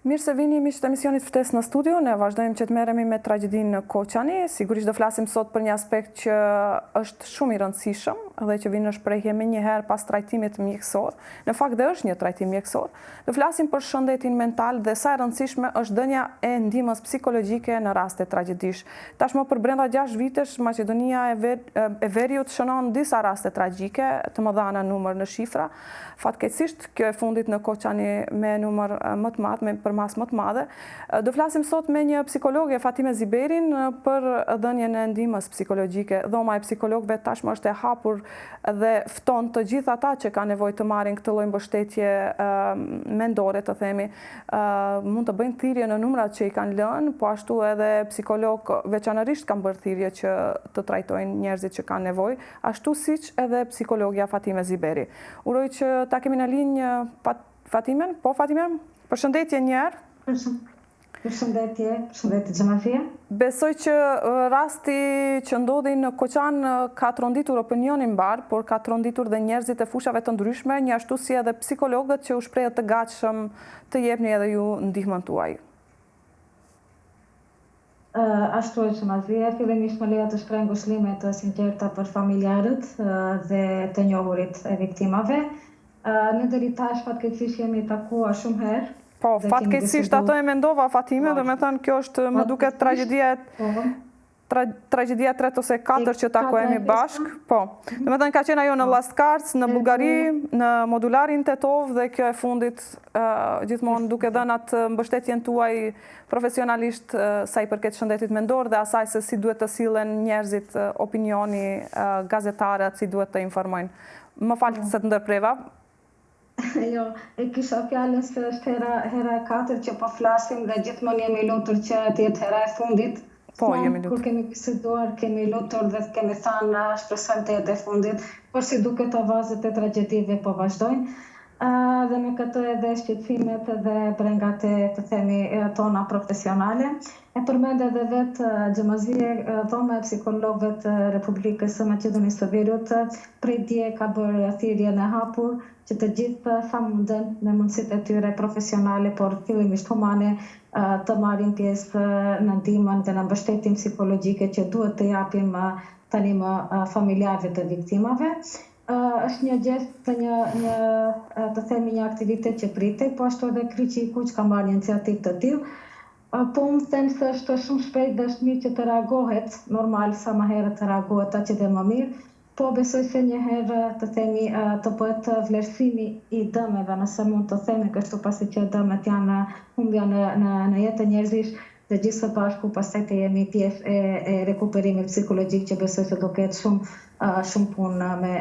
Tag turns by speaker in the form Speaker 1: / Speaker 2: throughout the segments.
Speaker 1: Mirë se vini miq të emisionit Ftesë në studio, ne vazhdojmë që të merremi me tragjedinë në Koçani. Sigurisht do flasim sot për një aspekt që është shumë i rëndësishëm dhe që vjen në shprehje menjëherë pas trajtimit mjekësor. Në fakt dhe është një trajtim mjekësor. Do flasim për shëndetin mental dhe sa e rëndësishme është dhënia e ndihmës psikologjike në raste tragjedish. Tashmë për brenda 6 vitesh Maqedonia e Veriut shënon disa raste tragjike, të mëdha në numër në shifra. Fatkeqësisht kjo e fundit në Koçani me numër më të madh, për mas më të madhe. Do flasim sot me një psikologe, Fatime Ziberin, për dhënien e ndihmës psikologjike. Dhoma e psikologëve tashmë është e hapur dhe fton të gjithë ata që kanë nevojë të marrin këtë lloj mbështetje mendore, të themi. Mund të bëjnë thirrje në numrat që i kanë lënë, po ashtu edhe psikolog veçanërisht kanë bërë thirrje që të trajtojnë njerëzit që kanë nevojë, ashtu siç edhe psikologja Fatime Ziberi. Uroj që ta kemi në linjë Fatimen. Po, Fatime? Përshëndetje njerë.
Speaker 2: Përshëndetje Xhamafia.
Speaker 1: Besoj që rasti që ndodhi në Koçan ka tronditur opinionin mbar, por ka tronditur dhe njerëzit e fushave të ndryshme, një ashtu si edhe psikologët që u shprehën të gatshëm të jepni edhe ju ndihmën tuaj.
Speaker 2: Ashtu e Xhamafia, fillimisht më lejo të shpreh ngushëllime të sinqerta për familjarët dhe të njohurit e viktimave. Në deri tash fatkeqësisht jemi takuar shumë herë.
Speaker 1: Po, fatkeqësisht ato e mendova Fatime, do me thënë kjo është më duket tragjedia 3 ose 4 që takohemi bashk. Po, do me thënë ka qenë ajo në Laskarc, në Bullgari, në Modularin Tetov dhe kjo e fundit gjithmonë duke dhënë atë mbështetjen tuaj profesionalisht sa i përket shëndetit mendor dhe asaj se si duhet të sillen njerëzit, opinioni, gazetarët, si duhet të informojnë. Më falë se të ndërpreva.
Speaker 2: Jo, e kisha fjalën se është hera e 4 që po flasim dhe gjithmonë jemi lutur që të jetë hera e fundit.
Speaker 1: Po, jemi lutur.
Speaker 2: Kur kemi biseduar, kemi lutur dhe kemi thënë shpresojmë të jetë e fundit, por si duket avazet e tragjedive po vazhdojnë. Dhe me këtë edhe shqetësimet dhe brengat të themi tona profesionale. E përmend edhe vetë Xhamazia, dhoma e psikologëve të Republikës së Maqedonisë së Veriut prej dje ka bërë thirrjen e hapur që të gjithë sa munden me mundësitë e tyre profesionale, por fillimisht humane, të marrin pjesë në ndihmën dhe në mbështetjen psikologjike që duhet të japim tani më familjarëve të viktimave. Është një gest të një aktivitet që pritej, po ashtu edhe Kryqi i Kuq ka marrë një iniciativë të tillë. Po unë them se është shumë shpejt dhe është mirë që të reagohet, normal sa më herët të reagohet aq edhe më mirë, po besoj se një herë të themi të bëhet vlerësimi i dëmeve, nëse mund të themi kështu, pasi që dëmet janë humbja në jetën njerëzish dhe gjithë së bashku pastaj të jemi pjesë e rekuperimit psikologjik që besoj se do ketë shumë punë me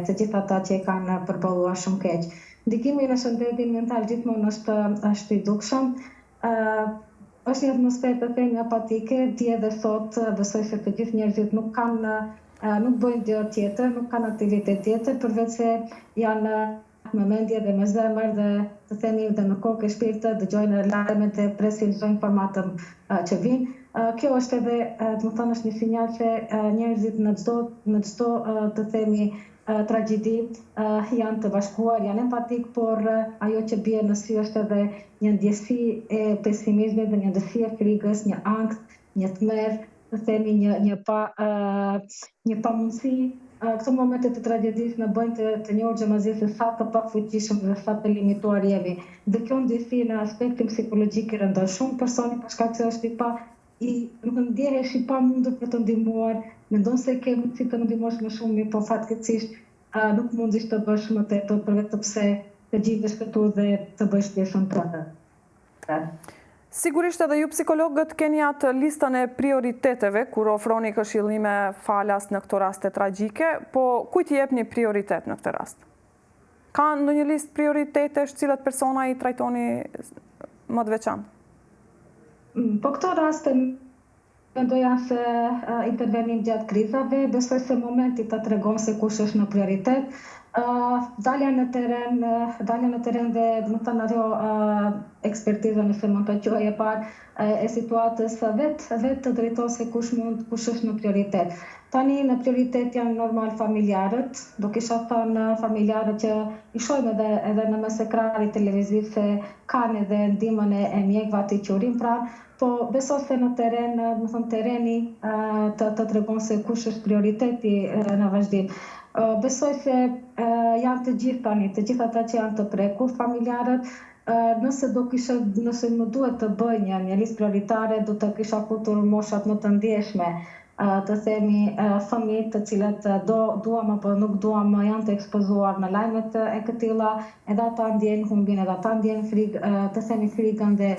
Speaker 2: të gjithë ata që e kanë përballuar shumë keq. Ndikimi në shëndetin mental gjithmonë është i dukshëm. Është një atmosferë të themi apatike, dje dhe sot besoj se të gjithë njerëzit nuk bëjnë gjë tjetër, nuk kanë aktivitet tjetër, përveç se janë me mendje dhe me zemër dhe të themi dhe me kokë e shpirt dëgjojnë lajmet dhe presin çdo informatë që vijnë. Kjo është edhe, do të thonë, është një sinjal se njerëzit në çdo të themi tragjedi janë të bashkuar, janë empatik, por ajo që bie në sy është edhe një ndjesi e pesimizmit dhe një ndjesi e frikës, një ankth, një tmerr, të themi një pamundësi. Këto momente të tragjedisë në bëjnë të njohur Xhamazia se sa të pafuqishëm dhe sa të limituar jemi. Dhe kjo ndjesi në aspektin psikologjik i rëndon shumë personin për shkak se është ndjehesh i pamundur për të ndihmuar, mendon se ke mundësi të ndihmosh më shumë, po fatkeqësisht nuk mundesh të bësh më tepër për vetë pse të gjithësh këtu dhe të bësh pjesën tënde.
Speaker 1: Sigurisht edhe ju psikologët keni atë listën e prioriteteve kur ofroni këshillime falas në këto raste tragjike, po kujt i jepni prioritet në këtë rast? Ka ndonjë listë prioritetesh cilat persona i trajtoni më të veçantë?
Speaker 2: Po këto raste mendoja se intervenim gjatë krizave, besoj se momenti ta tregon se kush është në prioritet. dalja në teren dhe më thënë ajo ekspertiza nëse mund të quaj e parë e situatës vetë të drejton se kush është në prioritet. Tani në prioritet janë normal familjarët, do kisha thënë familjarët që i shojmë edhe në mes ekrarit televiziv se kanë edhe ndihmën e mjekëve të qurin pranë, po besoj se në teren, më thënë tereni të tregon se kush është prioriteti në vazhdim. Besoj se janë të gjithë tani, të gjithë ata që janë të prekur familjarët, nëse më duhet të bëj një listë prioritare, do të kisha futur moshat më të ndjeshme, të themi fëmijët të cilët duam apo nuk duam janë të ekspozuar në lajmet e këtilla, edhe ata ndjejnë humbin, edhe ata ndjejnë frikë, të themi frikën dhe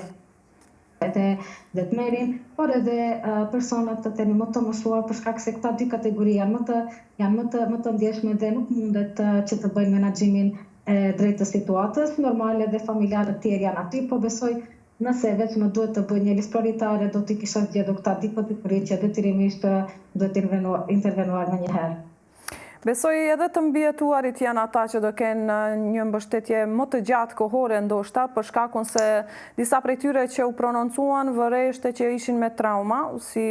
Speaker 2: të merin, por edhe personat të themi më të moshuar për shkak se këta dy kategori janë më të ndjeshme dhe nuk mundet që të bëjnë menaxhimin drejt të situatës. Normale dhe familjarët tjerë janë aty, po besoj nëse veç më duhet të bëj një listë prioritare, do t'i kisha zgjedhur këta dy kategori që detyrimisht duhet të intervenuar më njëherë.
Speaker 1: Besoj edhe të mbijetuarit janë ata që do kenë një mbështetje më të gjatë kohore ndoshta, për shkakun se disa prej tyre që u prononcuan vërejshte që ishin me trauma, si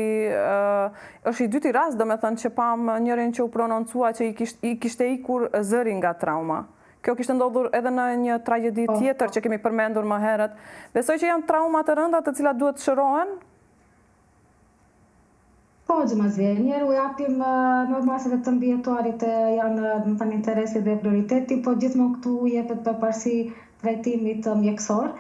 Speaker 1: është i dyti rast, do me thënë që pam njërin që u prononcua që i kishte ikur zëri nga trauma. Kjo kishte ndodhur edhe në një tragjedi tjetër që kemi përmendur më herët. Besoj që janë trauma të rënda të cilat duhet shërohen?
Speaker 2: Po, gjëmazve, njerë u japim normal se të mbijetuarit janë në interesi dhe prioriteti, po gjithmonë këtu jepet përparësi trajtimit mjekësor,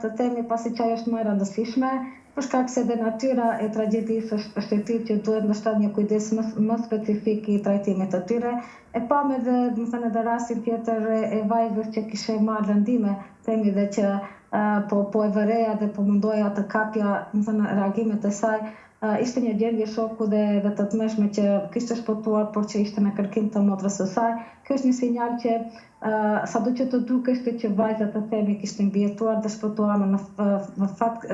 Speaker 2: të themi pasi që ajo është më e rëndësishme, për shkak se dhe natyra e tragjedisë është e tillë që duhet ndoshta një kujdes më specifik i trajtimit të tyre. E pam edhe rastin tjetër e vajzës që kishte marrë lëndime, themi dhe që po e vëreja dhe po mundoja të kapja reagimet e saj. Ishte një gjendje shoku dhe të tmeshme që kishte shpëtuar, por që ishte në kërkim të motrës së saj. Kjo është një sinjal që sado që të dukeshte që vajza të themi kishte mbijetuar dhe shpëtuar, në fakt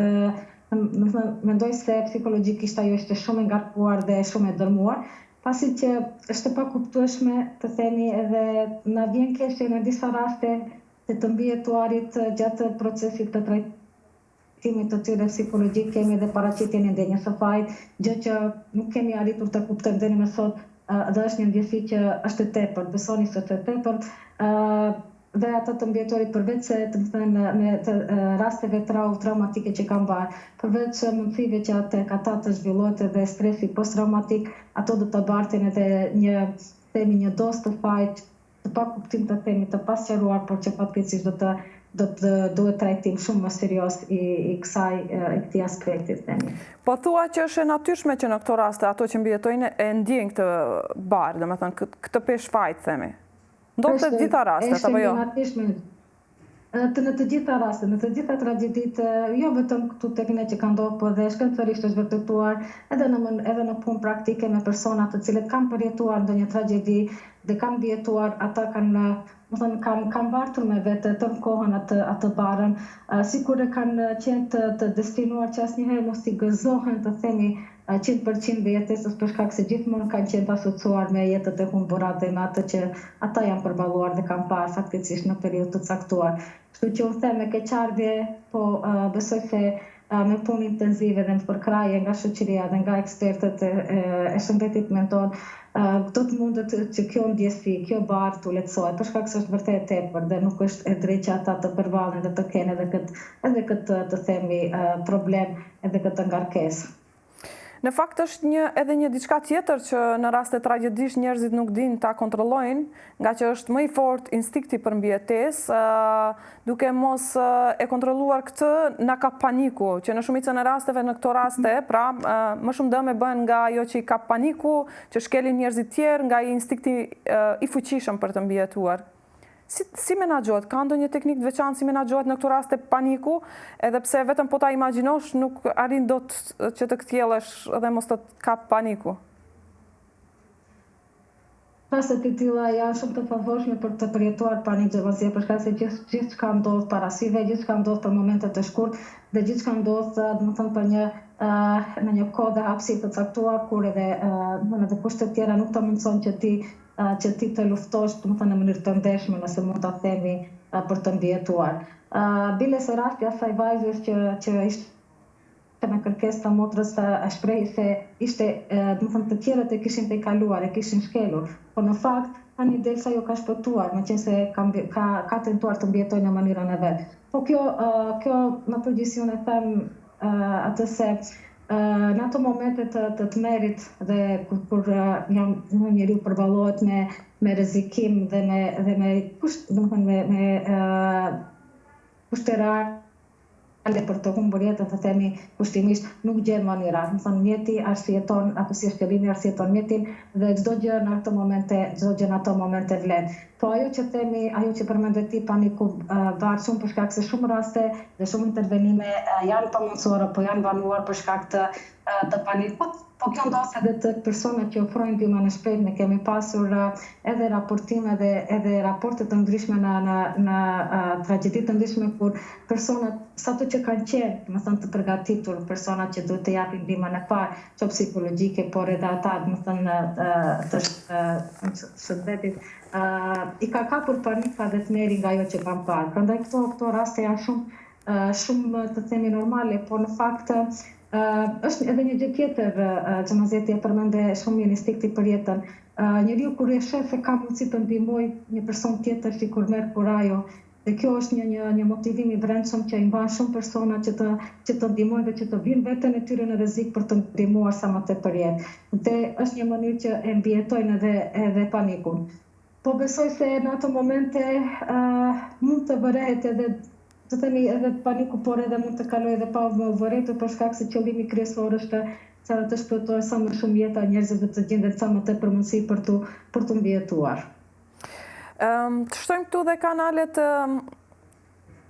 Speaker 2: mendoj se psikologjikisht ajo ishte shumë e ngarkuar dhe shumë e dërmuar, pasi që është pa kuptueshme të themi edhe na vjen keq në disa raste të mbijetuarit gjatë procesit të trajtimit të tyre psikologjik kemi edhe paraqitjen e ndjenjës së fajit, gjë që nuk kemi arritur të kuptojmë deri më sot, dhe është një ndjesi që është e tepërt, besoni se është e tepërt, dhe ata të mbijetuarit përveç se me rasteve traumatike që kanë bërë, përveç mundësive që ata të zhvillohet edhe stresi post-traumatik, ato do të bartin edhe një dosë të fajt, të pa kuptim të themi të pasqaruar, por që fatkeqësisht duhet trajtim shumë më serios i këtij aspekti themi.
Speaker 1: Po thua që është e natyrshme që në këto raste ato që mbijetojnë e ndjejnë këtë barë, domethënë këtë pesh fajt themi. Ndodh të gjitha rastet, apo jo?
Speaker 2: Në të gjitha rastet, në të gjitha tragjeditë, jo vetëm këtu tek ne që ka ndodhur, po dhe shkencërisht është vërtetuar edhe në punë praktike me persona të cilët kanë përjetuar ndonjë tragjedi dhe kanë mbijetuar, ata kanë mbartur me vete të kohën atë barën, sikur e kanë qenë të destinuar që asnjëherë mos i gëzohen të themi 100% dhe jetesës për shkak se gjithmonë kanë qenë të asociuar me jetët e humbura dhe me atë që ata janë përballuar dhe kanë parë faktikisht në periudhë të caktuar. Kështu që u them me keqardhje, po besoj se me punë intenzive dhe në përkraje nga shoqëria dhe nga ekspertët e shëndetit mentor, do të mundet që kjo ndjesi, kjo barë të lehtësohet, për shkak se është vërtet e tepër dhe nuk është e drejtë që ata të përballen dhe të kenë edhe këtë të themi problem, edhe këtë ngarkesë.
Speaker 1: Në fakt është edhe një diçka tjetër që në raste tragjedish njerëzit nuk dinë ta kontrollojnë, nga që është më i fortë instinkti për mbijetesë, duke mos e kontrolluar këtë na ka paniku, që në shumicën e rasteve në këto raste, pra më shumë dëm e bën nga ajo që i ka paniku, që shkelin njerëzit tjerë nga instinkti i fuqishëm për të mbijetuar. Si menaxhohet? Ka ndonjë teknikë të veçantë si menaxhohet në këto raste paniku, edhe pse vetëm po ta imagjinosh nuk arrin dot që të kthjellesh dhe mos të kap paniku?
Speaker 2: Rastet e tilla janë shumë të favorshme për të përjetuar panik xhelozie, për shkak se gjithçka ndodh parasive, gjithçka ndodh për momente të shkurtë dhe gjithçka ndodh, domethënë për në një kohë dhe hapësirë të caktuar, kur edhe kushtet tjera nuk të mundson që ti që ti të luftosh, në mënyrë të ndeshme, nëse mund ta themi, për të mbijetuar. Bile se rasti asaj vajzës që ishte me kërkesë të motrës e shprehi se ishte, të tjerët e kishin tejkaluar, e kishin shkelur, por në fakt tani Delsa jo ka shpëtuar, meqense ka tentuar të mbijetojë në mënyrën e vet. Po kjo në përgjithësi unë e them atë se në ato momente të tmerrit dhe kur një njeriu përballohet me rrezikim dhe me kushte reale për të humbur jetën, të themi kushtimisht, nuk gjen mënyra. Mjeti arsyeton, apo si shkelimi arsyeton mjetin dhe çdo gjë në ato momente vlen. Po ajo që themi, ajo që përmendet ti, paniku varet shumë për shkak se shumë raste dhe shumë intervenime janë pamundsuara, po janë banuar për shkak të panikut. Po kjo ndodh edhe të personat që ofrojnë ndihmën e shpejtë. Ne kemi pasur edhe raportime dhe edhe raporte të ndryshme në tragjedi të ndryshme kur personat, sa të që kanë qenë, të përgatitur, personat që duhet të japin ndihmën e parë, qoftë psikologjike, por edhe ata, të shëndetit, i ka kapur panika dhe tmerri nga ajo që kanë parë. Prandaj këto raste janë shumë të themi normale, por në fakt është edhe një gjë tjetër që Mazeti e përmende shumë mirë instikti për jetën. Njeriu kur e sheh se ka mundësi të ndihmojë një person tjetër sikur merr kurajo, dhe kjo është një motivim i brendshëm që i mban shumë persona që të ndihmojnë dhe që të vinë veten e tyre në rrezik për të ndihmuar sa më tepër jetë. Dhe është një mënyrë që e mbijetojnë edhe panikun. Po besoj se në ato momente mund të vërehet edhe të themi edhe paniku, por edhe mund të kaloj edhe pa vëretur për shkak se qëllimi kryesor është që të shpëtojë sa më shumë jeta njerëzve të gjenden sa më tepër mundësi për të mbijetuar.
Speaker 1: Të shtojmë këtu dhe kanalet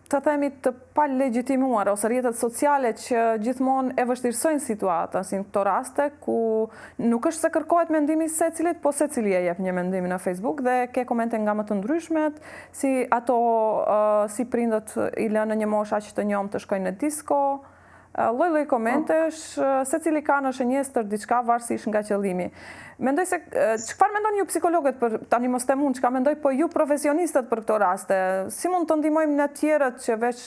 Speaker 1: të themi të palegjitimuar ose rrjetet sociale që gjithmonë e vështirësojnë situatën, si në këto raste ku nuk është se kërkohet mendimi secilit, po secili e jep një mendim në Facebook dhe ke komente nga më të ndryshmet, si ato si prindët i lënë një moshë aq të njomë të shkojnë në disko, lloj komentesh, secili ka në shënjestër diçka varësisht nga qëllimi. Mendoj se çfarë mendoni ju psikologët për tani mos them unë çka mendoj, po ju profesionistët për këto raste, si mund të ndihmojmë ne tjerët që veç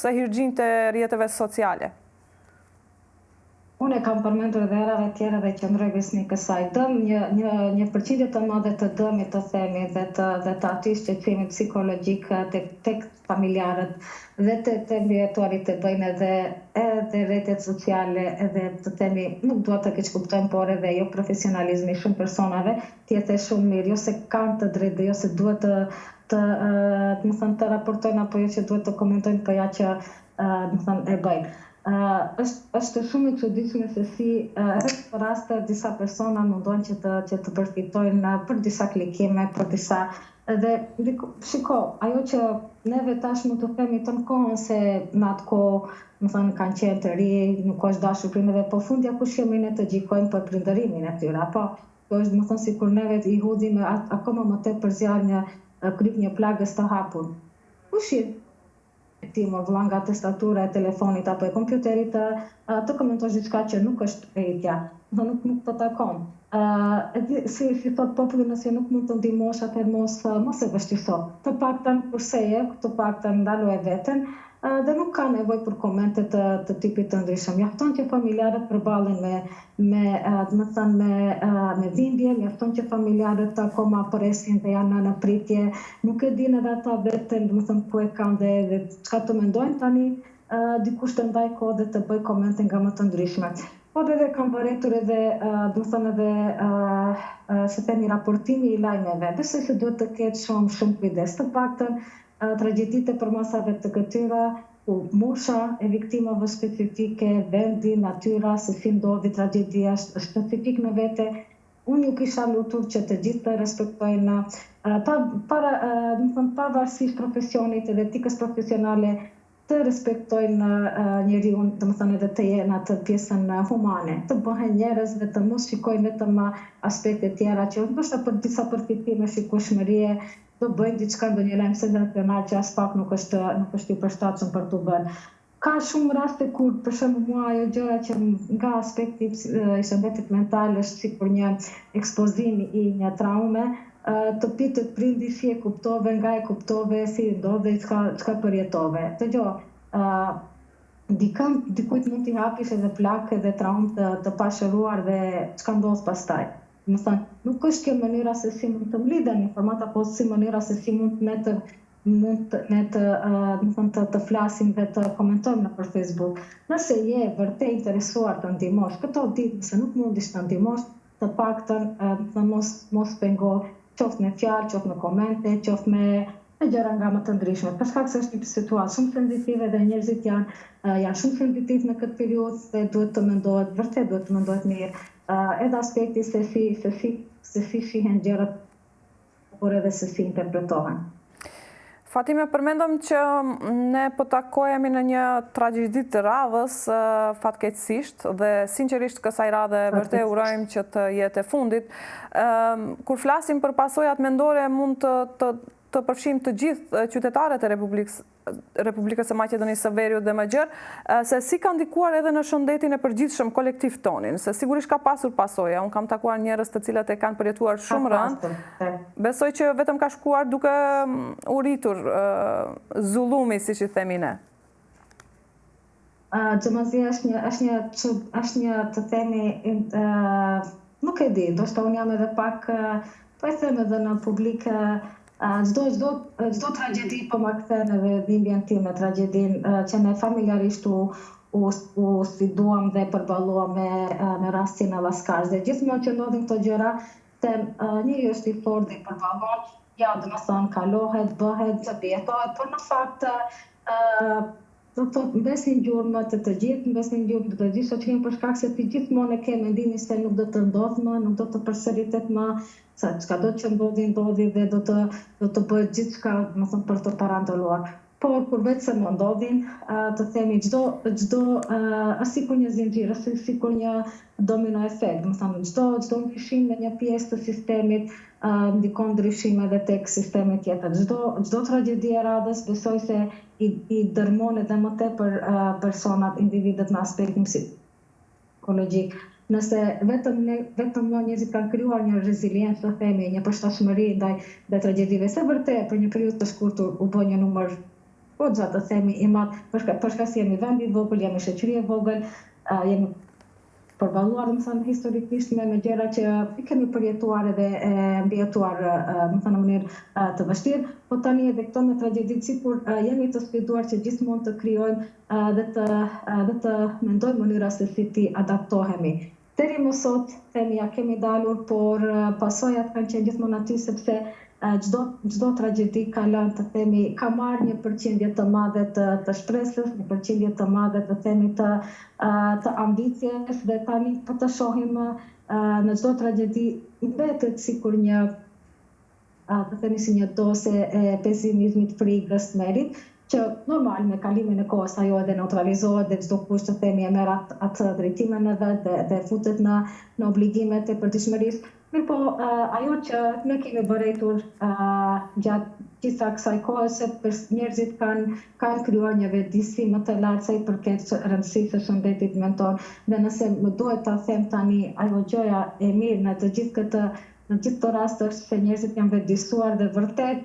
Speaker 1: se hirxhin të rrjeteve sociale?
Speaker 2: Unë e kam përmendur edhe herave tjera dhe qëndroj besnik kësaj. Dëm një përqindje të madhe të dëmit të themi dhe të aty shqetësimit psikologjik tek familjarët dhe të mbijetuarit të bëjnë edhe rrjetet sociale, edhe të themi, nuk dua të keq kuptojmë, por edhe jo profesionalizmi shumë personave, tjetë shumë mirë, jo se kanë të drejtë, jo se duhet të raportojnë apo jo që duhet të komentojnë për ja që e bëjnë. Është shumë e çuditshme se si rreth raste disa persona mundojnë që të përfitojnë për disa klikime, për disa dhe shiko, ajo që neve tash mund të themi ton kohën se në atë kohë, kanë qenë të ri, nuk është dashur prindërve, po fundja kush jemi ne të gjikojmë për prindërimin e tyre, apo kjo është sikur neve i hudhim akoma më tepër zjarr një kryp një plagës të hapur. Kush ti më vëlla nga testatura e telefonit apo e kompjuterit të komentosh diçka që nuk është e jetja, nuk të takon. Si thot populli, nëse nuk mund të ndihmosh, atëherë mos e vështirëso. Të paktën kurse je, të paktën ndaloje veten dhe nuk ka nevojë për komente të tipit të ndryshëm. Mjafton që familjarët përballen me dhimbje, mjafton që familjarët akoma presin dhe janë në pritje, nuk e dinë edhe ata vetëm, ku e kanë dhe çka të mendojnë tani, dikush të ndaj kohë dhe të bëj komente nga më të ndryshme. Por edhe kam vëretur edhe se themi raportimi i lajmeve. Besoj se duhet të ketë shumë kujdes, të paktën tragjeditë e përmasave të këtyra, ku mosha e viktimave specifike, vendi, natyra, se si ndodhi tragjedia është specifik në vete. Unë ju kisha lutur që të gjithë të respektojnë pavarësisht profesionit edhe etikës profesionale, të respektojnë njeriu, domethënë edhe të jenë atë pjesën humane, të bëhen njerëz dhe të mos shikojnë vetëm aspekte tjera që ndoshta për disa përfitime si kushmërie do bëjnë diçka ndonjë lajm sensacional që as pak nuk është i përshtatshëm për t'u bërë. Ka shumë raste kur, për shembull, mua ajo gjëra që nga aspekti i shëndetit mental është sikur një ekspozim i një traume, të pyet prindi si e kuptove, nga e kuptove, si ndodhe, çka përjetove. Dikujt mund t'i hapish edhe plakë edhe traumë të pashëruar dhe çka ndodh pastaj. Më thënë, nuk është kjo mënyra se si mund të mlidhen informata, po si mënyra se si mund të flasim dhe të komentojmë në për Facebook. Nëse je vërtet interesuar të ndihmosh, këto ditë nëse nuk mundish të ndihmosh, të paktën mos pengo, qoftë me fjalë, qoftë me komente, qoftë me gjëra nga më të ndryshme. Për shkak se është një situatë shumë sensitive dhe njerëzit janë shumë sensitiv në këtë periudhë dhe duhet të mendohet mirë. Edhe aspekti se si shihen gjërat, por edhe se si interpretohen.
Speaker 1: Fatime, përmendëm që ne po takohemi në një tragjedi të radhës fatkeqësisht dhe sinqerisht kësaj radhe vërtet urojmë që të jetë e fundit. Kur flasim për pasojat mendore mund të përfshijmë të gjithë qytetarët e Republikës së Maqedonisë së Veriut dhe më gjerë, se si ka ndikuar edhe në shëndetin e përgjithshëm kolektiv tonin, se sigurisht ka pasur pasoja. Unë kam takuar njerëz të cilët e kanë përjetuar shumë rënd. Besoj që vetëm ka shkuar duke u rritur zullumi, siç i themi ne.
Speaker 2: Xhamazi është një të themi, nuk e di, ndoshta unë jam edhe pak, po e them edhe në publik, çdo tragjedi po më kthen edhe dhimbjen time, tragjedinë që ne familjarisht u sfiduam dhe përballuam me rastin e Llaskars. Dhe gjithmonë që ndodhin këto gjëra, njeriu është i fortë dhe i përballon, ja, domethënë kalohet, bëhet, zbjetohet, por në fakt do të thotë mbesin gjurmë të gjithë, mbesin gjurmë të gjithë, që kemi për shkak se ti gjithmonë e ke mendimin se nuk do të ndodhë më, nuk do të përsëritet më, sa çka do të ndodhi dhe do të bëhet gjithçka, domethënë për të parandoluar. Por kur vetë se më ndodhin, të themi çdo është sikur një zinxhir, është sikur një domino efekt, domethënë çdo ndryshim në një pjesë të sistemit ndikon ndryshime edhe tek sistemi tjetër. Çdo tragjedi e radhës besoj se i dërmon edhe më tepër personat, individët në aspektin psikologjik. Nëse vetëm njerëzit kanë krijuar një reziliencë, të themi, një përshtatshmëri ndaj tragjedive, se vërtet për një periudhë të shkurtër u bë një numër gjatë, të themi, i madh, për shkak se jemi vend i vogël, jemi shoqëri e vogël, jemi përballuar, domethënë, historikisht me gjëra që i kemi përjetuar edhe mbijetuar, domethënë, në mënyrë të vështirë, po tani edhe këto me tragjeditë sikur jemi të sfiduar që gjithmonë të krijojmë dhe të mendojmë mënyra se si ti adaptohemi. Deri më sot, themi, ja kemi dalur, por pasojat kanë qenë gjithmonë aty sepse çdo tragjedi ka lënë, të themi, ka marrë një përqindje të madhe të shpresës, një përqindje të madhe, të themi, të ambicjes, dhe tani po të shohim në çdo tragjedi mbetet sikur një, të themi, si një dose e pesimizmit, frikës, smerit, që normal me kalimin e kohës ajo edhe neutralizohet dhe çdo kush, të themi, e merr atë drejtimin e vet dhe futet në obligimet e përditshmërisë. Mirë po, ajo që ne kemi bërëtur gjatë gjitha kësaj kohë, se njerëzit kanë krijuar një vetëdijsi më të lartë sa i përket rëndësisë së shëndetit mentor. Dhe nëse më duhet ta them tani, ajo gjëja e mirë në të gjithë këtë rast është se njerëzit janë vetëdijsuar dhe vërtet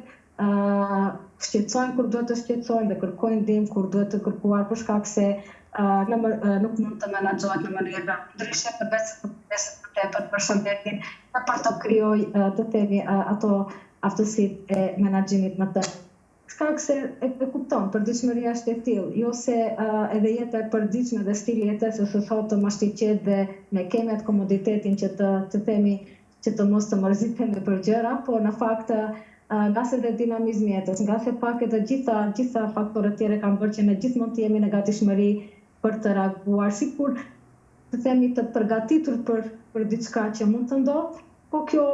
Speaker 2: shqetësojnë kur duhet të shqetësojnë dhe kërkojnë ndihmë kur duhet të kërkuar, për shkak se nuk mund të menaxhohet në mënyrë ndryshe për shëndetin, për të krijojë, të themi, ato aftësitë e menaxhimit më të. Shkak se e kupton, përditshmëria është e tillë, jo se edhe jeta e përditshme dhe stili jetës së sot të mos i qetë dhe me kemet komoditetin që të themi që të mos të mërzitemi për gjëra, por në fakt nga se dhe dinamizmi jetës, nga se pak edhe gjitha faktorët tjerë kanë bërë që ne gjithmonë të jemi në gatishmëri për të reaguar, sikur të themi të përgatitur për diçka që mund të ndodhë, po kjo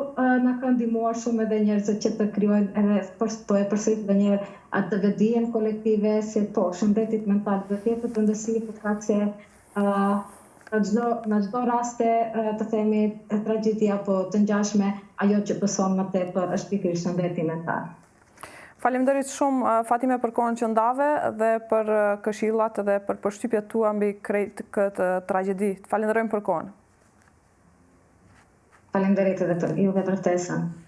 Speaker 2: na ka ndihmuar shumë edhe njerëzit që të krijojnë edhe po e përsërit edhe një herë atë vetëdijen kolektive se po shëndetit mental do të jetë rëndësi për shkak se në çdo raste, të themi, tragjedia apo të ngjashme, ajo që pëson më tepër është pikërisht shëndeti mental.
Speaker 1: Faleminderit shumë Fatime për kohën që ndave dhe për këshillat dhe për përshtypjet tua mbi këtë tragjedi. Falenderojmë për kohën.
Speaker 2: Faleminderit edhe për juve për ftesën.